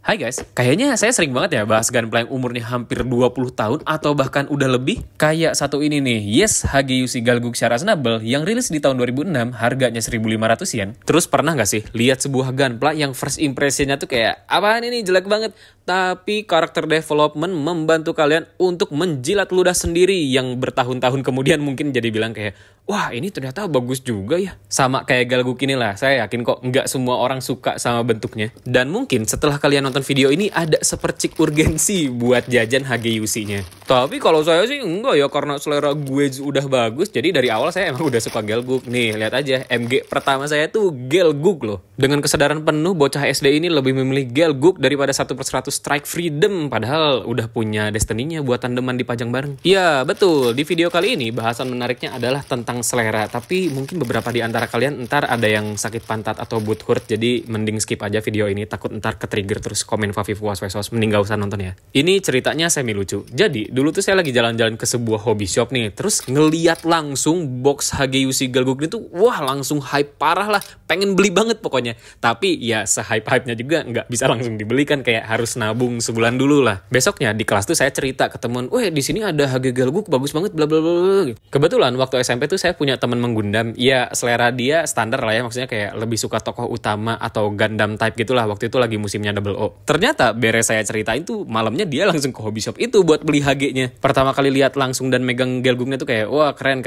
Hai guys, kayaknya saya sering banget ya bahas gunpla yang umurnya hampir 20 tahun atau bahkan udah lebih. Kayak satu ini nih, Yes Hageyushi Galguk Reasonable yang rilis di tahun 2006, harganya 1.500 yen. Terus pernah nggak sih lihat sebuah gunpla yang first impressionnya tuh kayak, apaan ini jelek banget, tapi karakter development membantu kalian untuk menjilat ludah sendiri yang bertahun-tahun kemudian mungkin jadi bilang kayak, wah ini ternyata bagus juga ya. Sama kayak Galguk inilah, saya yakin kok nggak semua orang suka sama bentuknya. Dan mungkin setelah kalian nonton video ini ada sepercik urgensi buat jajan Hageyushi-nya. Tapi kalau saya sih enggak ya, karena selera gue udah bagus, jadi dari awal saya emang udah suka Galguk. Nih, lihat aja, MG pertama saya tuh Galguk loh. Dengan kesadaran penuh, bocah SD ini lebih memilih Galguk daripada 1/100 Strike Freedom, padahal udah punya Destiny-nya buat tandeman dipajang bareng. Ya, betul. Di video kali ini, bahasan menariknya adalah tentang selera, tapi mungkin beberapa di antara kalian ntar ada yang sakit pantat atau butt hurt, jadi mending skip aja video ini, takut ntar ke-trigger terus komen Fafi puas wesos, mending gak usah nonton ya. Ini ceritanya semi lucu. Jadi, dulu tuh saya lagi jalan-jalan ke sebuah hobby shop nih, terus ngeliat langsung box Hageyushi Galguk itu, wah langsung hype parah lah, pengen beli banget pokoknya. Tapi ya se-hype-hype-nya juga nggak bisa langsung dibeli kan, kayak harus nabung sebulan dulu lah. Besoknya di kelas tuh saya cerita ke temen, weh di sini ada Hage Galguk bagus banget bla bla bla. Kebetulan waktu SMP tuh saya punya teman menggundam, ya selera dia standar lah ya, maksudnya kayak lebih suka tokoh utama atau Gundam type gitulah. Waktu itu lagi musimnya Double O. Ternyata beres saya ceritain tuh malamnya dia langsung ke hobby shop itu buat beli Hage-nya. Pertama kali lihat langsung dan megang Galguknya tuh kayak, wah keren.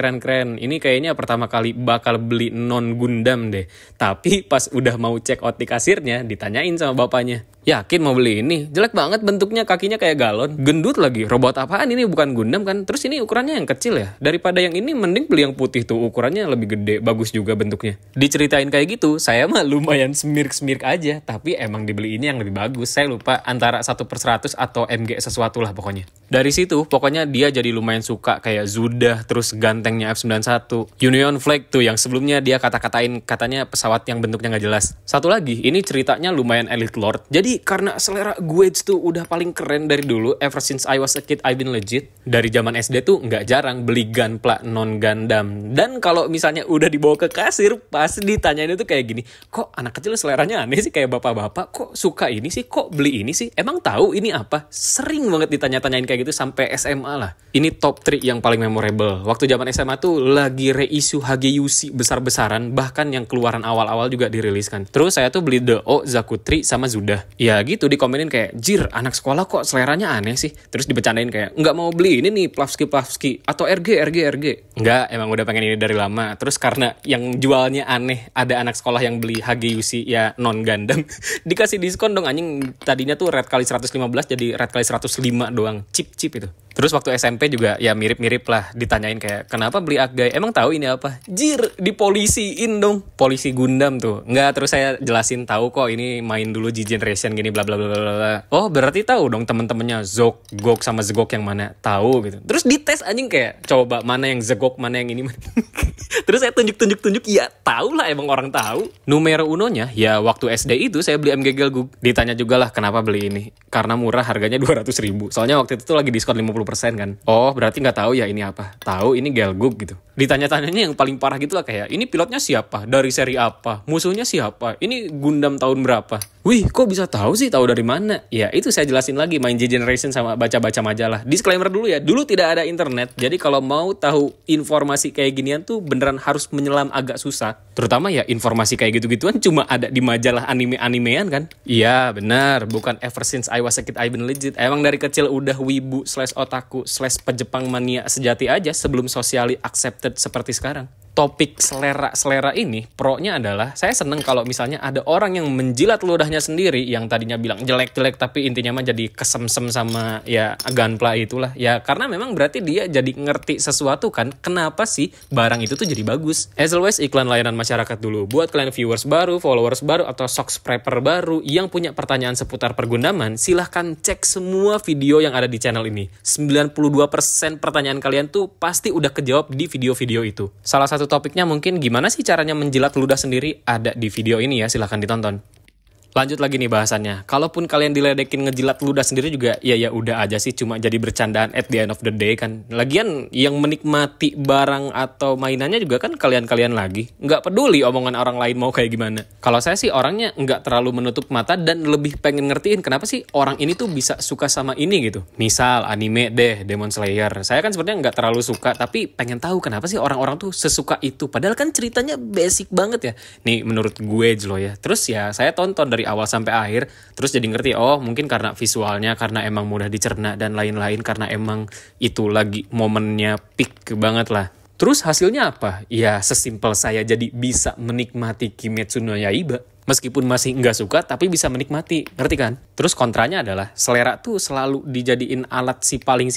Ini kayaknya pertama kali bakal beli non Gundam deh. Tapi pas udah mau check out di kasirnya, ditanyain sama bapaknya, yakin mau beli ini? Jelek banget bentuknya, kakinya kayak galon. Gendut lagi, robot apaan ini, bukan Gundam kan? Terus ini ukurannya yang kecil ya? Daripada yang ini mending beli yang putih tuh, ukurannya lebih gede, bagus juga bentuknya. Diceritain kayak gitu, saya mah lumayan smirk aja. Tapi emang dibeli ini yang lebih bagus. Saya lupa antara 1/100 atau MG sesuatu lah pokoknya. Dari situ, pokoknya dia jadi lumayan suka kayak Zudah, terus gantengnya F91. Union Flag tuh yang sebelumnya dia kata-katain katanya pesawat yang bentuknya nggak jelas. Satu lagi, ini ceritanya lumayan Elite Lord. Jadi karena selera gue tuh udah paling keren dari dulu, ever since I was a kid, I've been legit. Dari zaman SD tuh nggak jarang beli gunpla non Gundam. Dan kalau misalnya udah dibawa ke kasir, pasti ditanyain itu kayak gini, kok anak kecil seleranya aneh sih kayak bapak-bapak, kok suka ini sih, kok beli ini sih, emang tahu ini apa? Sering banget ditanya-tanyain kayak gitu sampai SMA lah. Ini top 3 yang paling memorable. Waktu zaman SMA tuh lagi reissue Hageyushi besar-besaran, bahkan yang keluaran awal-awal juga diriliskan. Terus saya tuh beli The O, Zakutri, sama Zudah. Ya gitu dikomenin kayak, jir anak sekolah kok seleranya aneh sih. Terus dibecandain kayak, nggak mau beli ini nih Plavsky atau RG. Nggak, emang udah pengen ini dari lama. Terus karena yang jualnya aneh, ada anak sekolah yang beli Hageyushi ya non Gundam, dikasih diskon dong anjing. Tadinya tuh red kali 115 jadi red kali 105 doang, chip itu. Terus waktu SMP juga ya mirip-mirip lah, ditanyain kayak, kenapa beli Agai? Emang tahu ini apa? Jir, dipolisiin dong. Polisi Gundam tuh. Nggak, terus saya jelasin, tahu kok ini main dulu G-Generation gini bla bla bla bla. Oh, berarti tahu dong temen-temennya Zog, Gok sama Zegok yang mana? Tahu gitu. Terus dites anjing kayak, coba mana yang Zegok, mana yang ini. Terus saya tunjuk, ya tahu lah, emang orang tahu. Numero unonya, ya waktu SD itu saya beli MG Galguk. Ditanya juga lah kenapa beli ini. Karena murah, harganya 200.000. Soalnya waktu itu tuh lagi diskon 50% kan. Oh, berarti nggak tahu ya ini apa? Tahu ini Galguk gitu. Ditanya-tanyanya yang paling parah gitu lah kayak, ini pilotnya siapa? Dari seri apa? Musuhnya siapa? Ini Gundam tahun berapa? Wih, kok bisa tahu sih? Tahu dari mana? Ya, itu saya jelasin lagi, main G-Generation sama baca-baca majalah. Disclaimer dulu ya, dulu tidak ada internet. Jadi kalau mau tahu informasi kayak ginian tuh beneran harus menyelam agak susah. Terutama ya informasi kayak gitu-gituan cuma ada di majalah anime-animean kan? Iya, benar. Bukan ever since I was a kid, I've been legit. Emang dari kecil udah wibu / otaku / pejepang mania sejati aja sebelum socially accepted seperti sekarang. Topik selera ini, pro-nya adalah saya seneng kalau misalnya ada orang yang menjilat ludahnya sendiri, yang tadinya bilang jelek-jelek tapi intinya mah jadi kesemsem sama ya gunpla itulah. Ya karena memang berarti dia jadi ngerti sesuatu kan, kenapa sih barang itu tuh jadi bagus. As always, iklan layanan masyarakat dulu. Buat kalian viewers baru, followers baru, atau subscriber baru yang punya pertanyaan seputar pergundaman, silahkan cek semua video yang ada di channel ini. 92% pertanyaan kalian tuh pasti udah kejawab di video-video itu. Salah satu topiknya mungkin gimana sih caranya menjilat ludah sendiri, ada di video ini ya, silahkan ditonton. Lanjut lagi nih bahasannya. Kalaupun kalian diledekin ngejilat ludah sendiri juga, ya udah aja sih, cuma jadi bercandaan at the end of the day kan. Lagian yang menikmati barang atau mainannya juga kan kalian-kalian lagi. Nggak peduli omongan orang lain mau kayak gimana. Kalau saya sih orangnya nggak terlalu menutup mata dan lebih pengen ngertiin kenapa sih orang ini tuh bisa suka sama ini gitu. Misal anime deh, Demon Slayer. Saya kan sebenarnya nggak terlalu suka, tapi pengen tahu kenapa sih orang-orang tuh sesuka itu. Padahal kan ceritanya basic banget ya. Nih menurut gue loh ya. Terus ya saya tonton dari awal sampai akhir, terus jadi ngerti, oh mungkin karena visualnya, karena emang mudah dicerna dan lain-lain, karena emang itu lagi momennya peak banget lah. Terus hasilnya apa? Ya sesimpel saya jadi bisa menikmati Kimetsu no Yaiba. Meskipun masih nggak suka, tapi bisa menikmati. Ngerti kan? Terus kontranya adalah, selera tuh selalu dijadiin alat si paling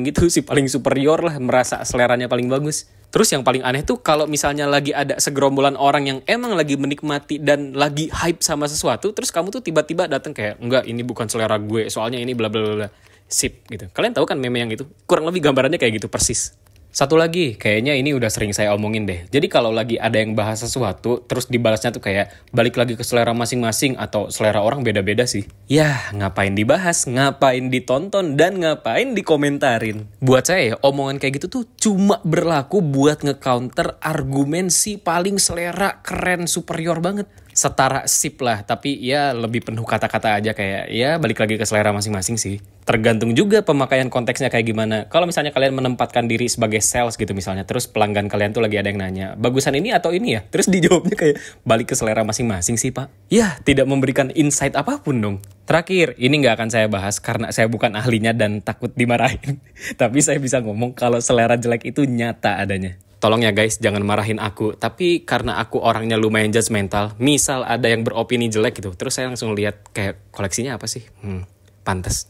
gitu, si paling superior lah, merasa seleranya paling bagus. Terus yang paling aneh tuh kalau misalnya lagi ada segerombolan orang yang emang lagi menikmati dan lagi hype sama sesuatu, terus kamu tuh tiba-tiba datang kayak, enggak, ini bukan selera gue, soalnya ini bla bla bla. Sip gitu. Kalian tahu kan meme yang itu? Kurang lebih gambarannya kayak gitu persis. Satu lagi, kayaknya ini udah sering saya omongin deh. Jadi kalau lagi ada yang bahas sesuatu, terus dibalasnya tuh kayak balik lagi ke selera masing-masing atau selera orang beda-beda sih. Yah, ngapain dibahas, ngapain ditonton, dan ngapain dikomentarin. Buat saya ya, omongan kayak gitu tuh cuma berlaku buat nge-counter argumen si paling selera keren superior banget. Setara sip lah, tapi ya lebih penuh kata-kata aja kayak, ya balik lagi ke selera masing-masing sih. Tergantung juga pemakaian konteksnya kayak gimana. Kalau misalnya kalian menempatkan diri sebagai sales gitu misalnya, terus pelanggan kalian tuh lagi ada yang nanya, bagusan ini atau ini ya? Terus dijawabnya kayak, balik ke selera masing-masing sih pak. Ya, tidak memberikan insight apapun dong. Terakhir, ini nggak akan saya bahas karena saya bukan ahlinya dan takut dimarahin. Tapi saya bisa ngomong kalau selera jelek itu nyata adanya. Tolong ya guys, jangan marahin aku. Tapi karena aku orangnya lumayan judgmental, misal ada yang beropini jelek gitu, terus saya langsung lihat kayak koleksinya apa sih? Pantes.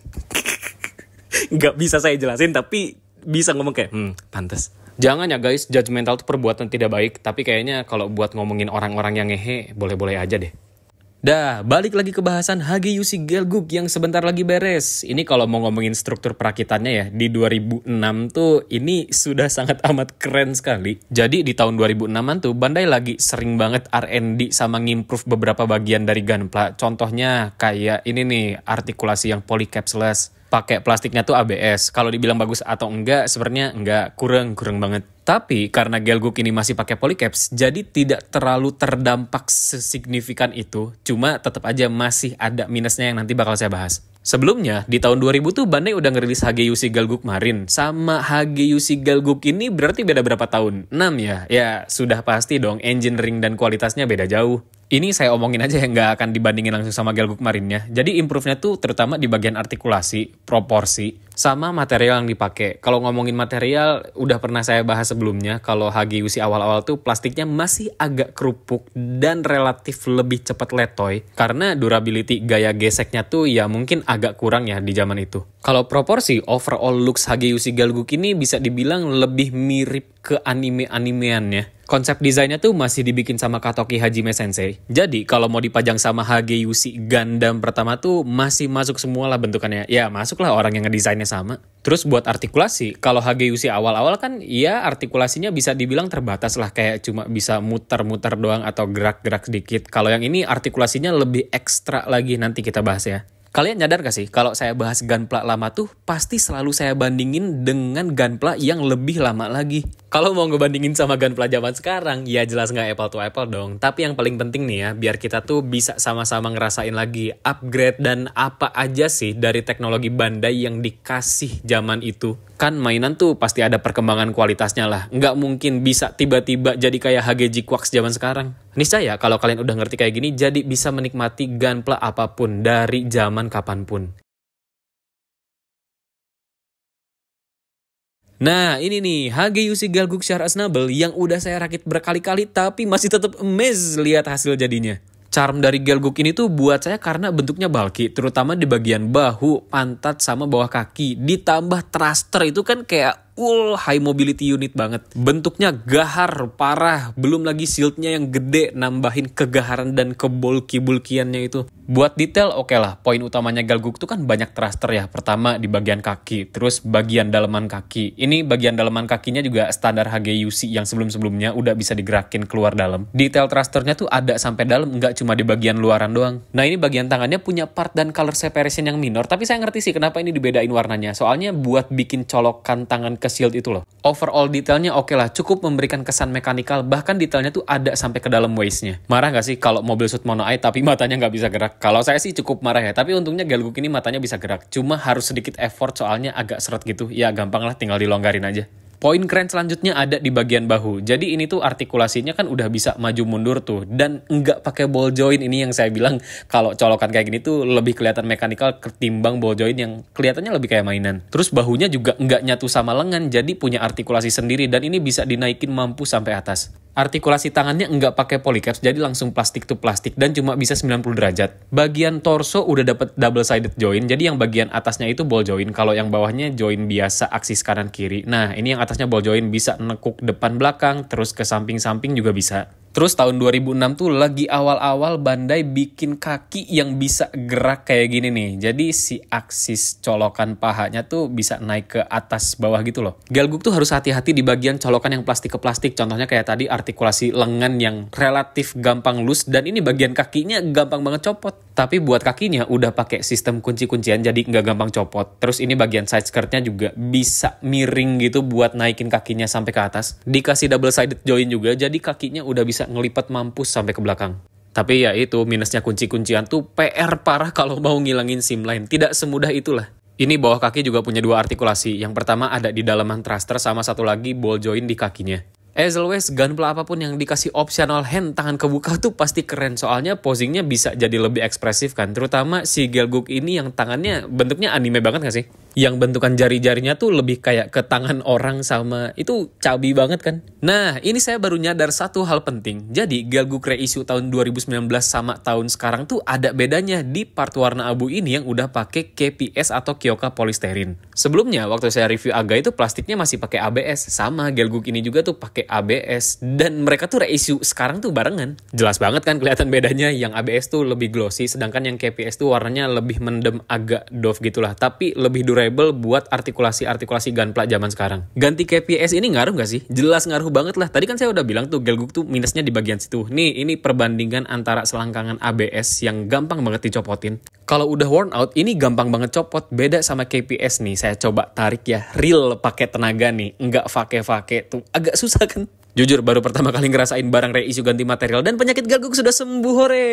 Nggak bisa saya jelasin, tapi bisa ngomong kayak, pantes. Jangan ya guys, judgmental itu perbuatan tidak baik. Tapi kayaknya kalau buat ngomongin orang-orang yang ngehe, boleh-boleh aja deh. Dah, balik lagi ke bahasan Hageyushi Gelguk yang sebentar lagi beres. Ini kalau mau ngomongin struktur perakitannya ya, di 2006 tuh ini sudah sangat amat keren sekali. Jadi di tahun 2006-an tuh Bandai lagi sering banget R&D sama ngimprove beberapa bagian dari Gunpla. Contohnya kayak ini nih, artikulasi yang polycapseless. Pakai plastiknya tuh ABS. Kalau dibilang bagus atau enggak, sebenarnya enggak, kurang banget. Tapi karena Gelguk ini masih pakai polycaps, jadi tidak terlalu terdampak sesignifikan itu. Cuma tetap aja masih ada minusnya yang nanti bakal saya bahas. Sebelumnya, di tahun 2000 tuh Bandai udah ngerilis Hageyushi Gelguk Marine. Sama Hageyushi Gelguk ini berarti beda berapa tahun? 6 ya? Ya, sudah pasti dong, engineering dan kualitasnya beda jauh. Ini saya omongin aja yang nggak akan dibandingin langsung sama Gelguk Marine-nya. Jadi improve-nya tuh terutama di bagian artikulasi, proporsi, sama material yang dipakai. Kalau ngomongin material, udah pernah saya bahas sebelumnya. Kalau Hageyushi awal-awal tuh plastiknya masih agak kerupuk dan relatif lebih cepat letoy. Karena durability gaya geseknya tuh ya mungkin agak kurang ya di zaman itu. Kalau proporsi, overall looks Hageyushi Gelguk ini bisa dibilang lebih mirip ke anime-animeannya. Konsep desainnya tuh masih dibikin sama Katoki Hajime Sensei. Jadi kalau mau dipajang sama Hageyushi Gundam pertama tuh masih masuk semua lah bentukannya. Ya masuklah orang yang ngedesainnya sama. Terus buat artikulasi, kalau Hageyushi awal-awal kan ya artikulasinya bisa dibilang terbatas lah. Kayak cuma bisa muter-muter doang atau gerak-gerak sedikit. Kalau yang ini artikulasinya lebih ekstra lagi, nanti kita bahas ya. Kalian nyadar gak sih kalau saya bahas Gunpla lama tuh pasti selalu saya bandingin dengan Gunpla yang lebih lama lagi. Kalau mau ngebandingin sama Gunpla zaman sekarang, ya jelas nggak apple to apple dong. Tapi yang paling penting nih ya, biar kita tuh bisa sama-sama ngerasain lagi upgrade dan apa aja sih dari teknologi Bandai yang dikasih zaman itu. Kan mainan tuh pasti ada perkembangan kualitasnya lah. Nggak mungkin bisa tiba-tiba jadi kayak HGG Quarks zaman sekarang. Niscaya kalau kalian udah ngerti kayak gini, jadi bisa menikmati Gunpla apapun dari zaman kapanpun. Nah ini nih, Hageyushi Gelguk Char Aznable yang udah saya rakit berkali-kali tapi masih tetap amazed lihat hasil jadinya. Charm dari Gelguk ini tuh buat saya karena bentuknya bulky, terutama di bagian bahu, pantat, sama bawah kaki. Ditambah thruster itu kan kayak high mobility unit banget. Bentuknya gahar, parah. Belum lagi shieldnya yang gede, nambahin kegaharan dan kebulky-bulkiannya itu. Buat detail oke lah, poin utamanya Galguk tuh kan banyak thruster ya. Pertama di bagian kaki, terus bagian daleman kaki. Ini bagian daleman kakinya juga standar HGUC yang sebelum-sebelumnya udah bisa digerakin keluar dalam. Detail thrusternya tuh ada sampai dalam, nggak cuma di bagian luaran doang. Nah ini bagian tangannya punya part dan color separation yang minor, tapi saya ngerti sih kenapa ini dibedain warnanya. Soalnya buat bikin colokan tangan ke shield itu loh. Overall detailnya oke lah, cukup memberikan kesan mekanikal, bahkan detailnya tuh ada sampai ke dalam waistnya. Marah nggak sih kalau mobil suit mono eye tapi matanya nggak bisa gerak? Kalau saya sih cukup marah ya, tapi untungnya Galguk ini matanya bisa gerak. Cuma harus sedikit effort soalnya agak seret gitu. Ya gampang lah, tinggal dilonggarin aja. Poin keren selanjutnya ada di bagian bahu. Jadi ini tuh artikulasinya kan udah bisa maju mundur tuh. Dan nggak pakai ball joint, ini yang saya bilang kalau colokan kayak gini tuh lebih kelihatan mekanikal ketimbang ball joint yang kelihatannya lebih kayak mainan. Terus bahunya juga nggak nyatu sama lengan, jadi punya artikulasi sendiri dan ini bisa dinaikin mampu sampai atas. Artikulasi tangannya nggak pakai polycaps, jadi langsung plastik to plastik dan cuma bisa 90 derajat. Bagian torso udah dapet double sided joint, jadi yang bagian atasnya itu ball joint, kalau yang bawahnya joint biasa aksis kanan kiri. Nah, ini yang atasnya ball joint bisa nekuk depan belakang, terus ke samping-samping juga bisa. Terus tahun 2006 tuh lagi awal-awal Bandai bikin kaki yang bisa gerak kayak gini nih. Jadi si aksis colokan pahanya tuh bisa naik ke atas bawah gitu loh. Galguk tuh harus hati-hati di bagian colokan yang plastik ke plastik. Contohnya kayak tadi artikulasi lengan yang relatif gampang loose dan ini bagian kakinya gampang banget copot. Tapi buat kakinya udah pakai sistem kunci-kuncian jadi nggak gampang copot. Terus ini bagian side skirtnya juga bisa miring gitu buat naikin kakinya sampai ke atas. Dikasih double sided joint juga jadi kakinya udah bisa ngelipat mampus sampai ke belakang. Tapi ya itu minusnya kunci-kuncian tuh PR parah kalau mau ngilangin sim line. Tidak semudah itulah. Ini bawah kaki juga punya dua artikulasi. Yang pertama ada di dalaman thruster sama satu lagi ball joint di kakinya. As always, gunpla apapun yang dikasih optional hand tangan kebuka tuh pasti keren. Soalnya posingnya bisa jadi lebih ekspresif kan. Terutama si Galguk ini yang tangannya bentuknya anime banget gak sih? Yang bentukan jari-jarinya tuh lebih kayak ke tangan orang sama itu chubby banget kan. Nah ini saya baru nyadar satu hal penting. Jadi Galguk reissue tahun 2019 sama tahun sekarang tuh ada bedanya di part warna abu ini yang udah pakai KPS atau Kyoka Polystyrene. Sebelumnya waktu saya review Aga itu plastiknya masih pakai ABS. Sama Galguk ini juga tuh pakai ABS. Dan mereka tuh reissue sekarang tuh barengan. Jelas banget kan kelihatan bedanya. Yang ABS tuh lebih glossy sedangkan yang KPS tuh warnanya lebih mendem agak doff gitulah. Tapi lebih durable buat artikulasi gunpla zaman sekarang. Ganti KPS ini ngaruh gak sih? Jelas ngaruh banget lah. Tadi kan saya udah bilang tuh Galguk tuh minusnya di bagian situ. Nih ini perbandingan antara selangkangan ABS yang gampang banget dicopotin. Kalau udah worn out ini gampang banget copot. Beda sama KPS nih. Saya coba tarik ya. Real pakai tenaga nih. Nggak fake-fake tuh. Agak susah kan? Jujur baru pertama kali ngerasain barang reissue ganti material dan penyakit Galguk sudah sembuh, hore!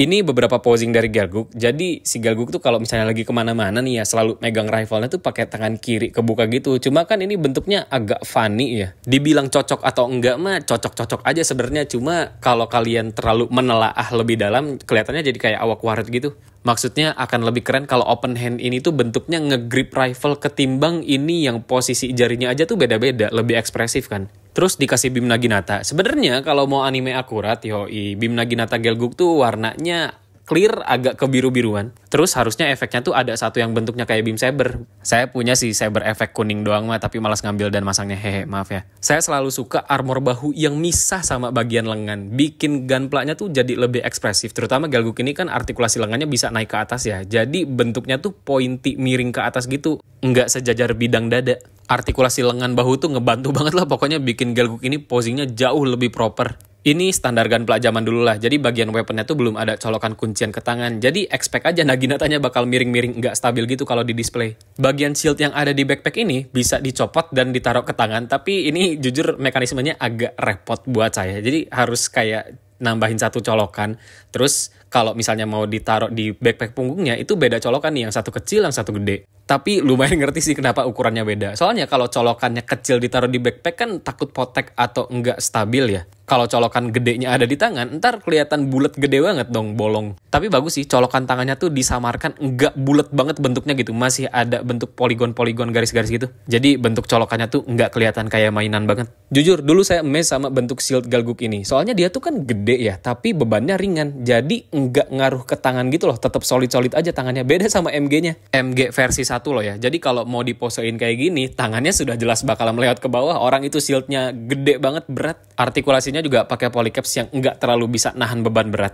Ini beberapa posing dari Galguk. Jadi si Galguk tuh kalau misalnya lagi kemana-mana nih ya selalu megang rifle-nya tuh pakai tangan kiri kebuka gitu. Cuma kan ini bentuknya agak funny ya. Dibilang cocok atau enggak mah cocok-cocok aja sebenarnya. Cuma kalau kalian terlalu menelaah lebih dalam kelihatannya jadi kayak awak waret gitu. Maksudnya akan lebih keren kalau open hand ini tuh bentuknya nge-grip rifle ketimbang ini yang posisi jarinya aja tuh beda-beda, lebih ekspresif kan. Terus dikasih beam Naginata. Sebenarnya kalau mau anime akurat, yoi, beam Naginata Galguk tuh warnanya clear agak kebiru-biruan. Terus harusnya efeknya tuh ada satu yang bentuknya kayak beam saber. Saya punya sih saber efek kuning doang mah, tapi malas ngambil dan masangnya, hehe, maaf ya. Saya selalu suka armor bahu yang misah sama bagian lengan. Bikin gunpla-nya tuh jadi lebih ekspresif. Terutama Galguk ini kan artikulasi lengannya bisa naik ke atas ya. Jadi bentuknya tuh pointy miring ke atas gitu. Nggak sejajar bidang dada. Artikulasi lengan bahu tuh ngebantu banget lah pokoknya bikin Galguk ini posingnya jauh lebih proper. Ini standar gunpla zaman dulu lah, jadi bagian weaponnya tuh belum ada colokan kuncian ke tangan. Jadi expect aja Naginatanya bakal miring-miring nggak stabil gitu kalau di display. Bagian shield yang ada di backpack ini bisa dicopot dan ditaruh ke tangan, tapi ini jujur mekanismenya agak repot buat saya. Jadi harus kayak nambahin satu colokan. Terus kalau misalnya mau ditaruh di backpack punggungnya itu beda colokan nih, yang satu kecil, yang satu gede. Tapi lumayan ngerti sih kenapa ukurannya beda. Soalnya kalau colokannya kecil ditaruh di backpack kan takut potek atau enggak stabil ya. Kalau colokan gedenya ada di tangan, ntar kelihatan bulat gede banget dong, bolong. Tapi bagus sih, colokan tangannya tuh disamarkan nggak bulat banget bentuknya gitu. Masih ada bentuk poligon-poligon garis-garis gitu. Jadi bentuk colokannya tuh nggak kelihatan kayak mainan banget. Jujur, dulu saya amazed sama bentuk shield Galguk ini. Soalnya dia tuh kan gede ya, tapi bebannya ringan. Jadi nggak ngaruh ke tangan gitu loh, tetap solid-solid aja tangannya. Beda sama MG-nya. MG versi 1 loh ya. Jadi kalau mau diposein kayak gini, tangannya sudah jelas bakalan melewat ke bawah. Orang itu shieldnya gede banget, berat. Artikulasinya juga pakai polycaps yang nggak terlalu bisa nahan beban berat.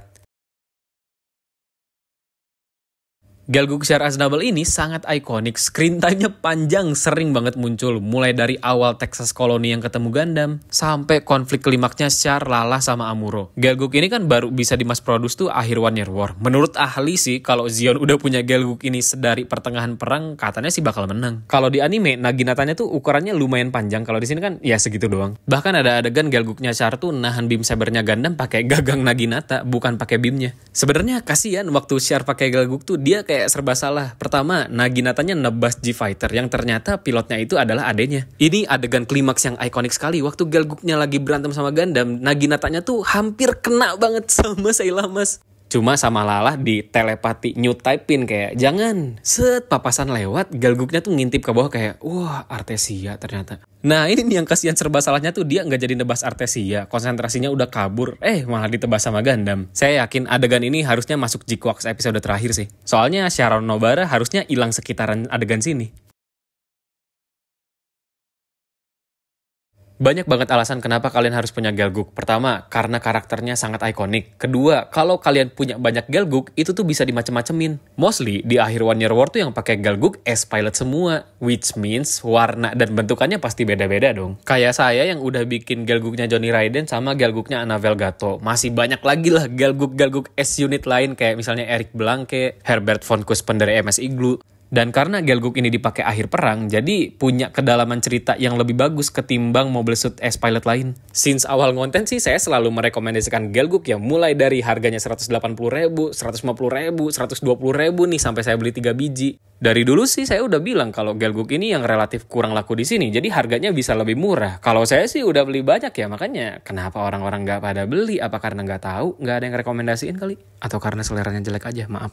Galguk Share Aznable ini sangat ikonik, screen time-nya panjang, sering banget muncul, mulai dari awal Texas Colony yang ketemu Gundam, sampai konflik klimaksnya Char, Lala, sama Amuro. Galguk ini kan baru bisa dimass produce tuh akhir One Year War. Menurut ahli sih, kalau Zeon udah punya Galguk ini sedari pertengahan perang, katanya sih bakal menang. Kalau di anime, Naginatanya tuh ukurannya lumayan panjang, kalau di sini kan ya segitu doang. Bahkan ada adegan Galguknya Char tuh nahan beam sabernya Gundam pakai gagang Naginata, bukan pakai beamnya. Sebenarnya kasihan waktu Char pakai Galguk tuh dia kayak serba salah. Pertama, Naginatanya nebas G-Fighter yang ternyata pilotnya itu adalah adenya. Ini adegan klimaks yang ikonik sekali. Waktu Galguknya lagi berantem sama Gundam, Naginatanya tuh hampir kena banget sama Sailamas. Cuma sama Lala di telepati new type-in kayak, jangan. Set, papasan lewat, Galguknya tuh ngintip ke bawah kayak, wah, Artesia ternyata. Nah ini nih yang kasihan serba salahnya tuh dia nggak jadi nebas Artesia, konsentrasinya udah kabur, malah ditebas sama Gundam. Saya yakin adegan ini harusnya masuk G-Quarks episode terakhir sih. Soalnya Sharon Nobara harusnya hilang sekitaran adegan sini. Banyak banget alasan kenapa kalian harus punya Galguk. Pertama, karena karakternya sangat ikonik. Kedua, kalau kalian punya banyak Galguk, itu tuh bisa dimacem-macemin. Mostly, di akhir One Year War tuh yang pakai Galguk S-Pilot semua. Which means, warna dan bentukannya pasti beda-beda dong. Kayak saya yang udah bikin Galguknya Johnny Raiden sama Galguknya Annabelle Gato. Masih banyak lagi lah Galguk S-Unit lain kayak misalnya Eric Blanke, Herbert von Kuspen dari MS Igloo. Dan karena Galguk ini dipakai akhir perang, jadi punya kedalaman cerita yang lebih bagus ketimbang Mobile Suit S-Pilot lain. Since awal konten sih, saya selalu merekomendasikan Galguk ya, mulai dari harganya 180.000, 150.000, 120.000 nih, sampai saya beli 3 biji. Dari dulu sih saya udah bilang kalau Galguk ini yang relatif kurang laku di sini, jadi harganya bisa lebih murah. Kalau saya sih udah beli banyak ya, makanya kenapa orang-orang nggak pada beli? Apa karena nggak tahu, nggak ada yang rekomendasiin kali? Atau karena seleranya jelek aja? Maaf.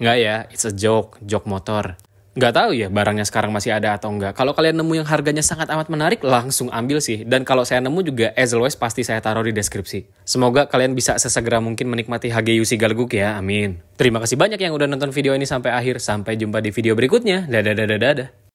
Nggak ya, it's a joke motor. Nggak tahu ya barangnya sekarang masih ada atau nggak. Kalau kalian nemu yang harganya sangat amat menarik, langsung ambil sih. Dan kalau saya nemu juga, as always, pasti saya taruh di deskripsi. Semoga kalian bisa sesegera mungkin menikmati HGUC Galguk ya, amin. Terima kasih banyak yang udah nonton video ini sampai akhir. Sampai jumpa di video berikutnya. Dadah.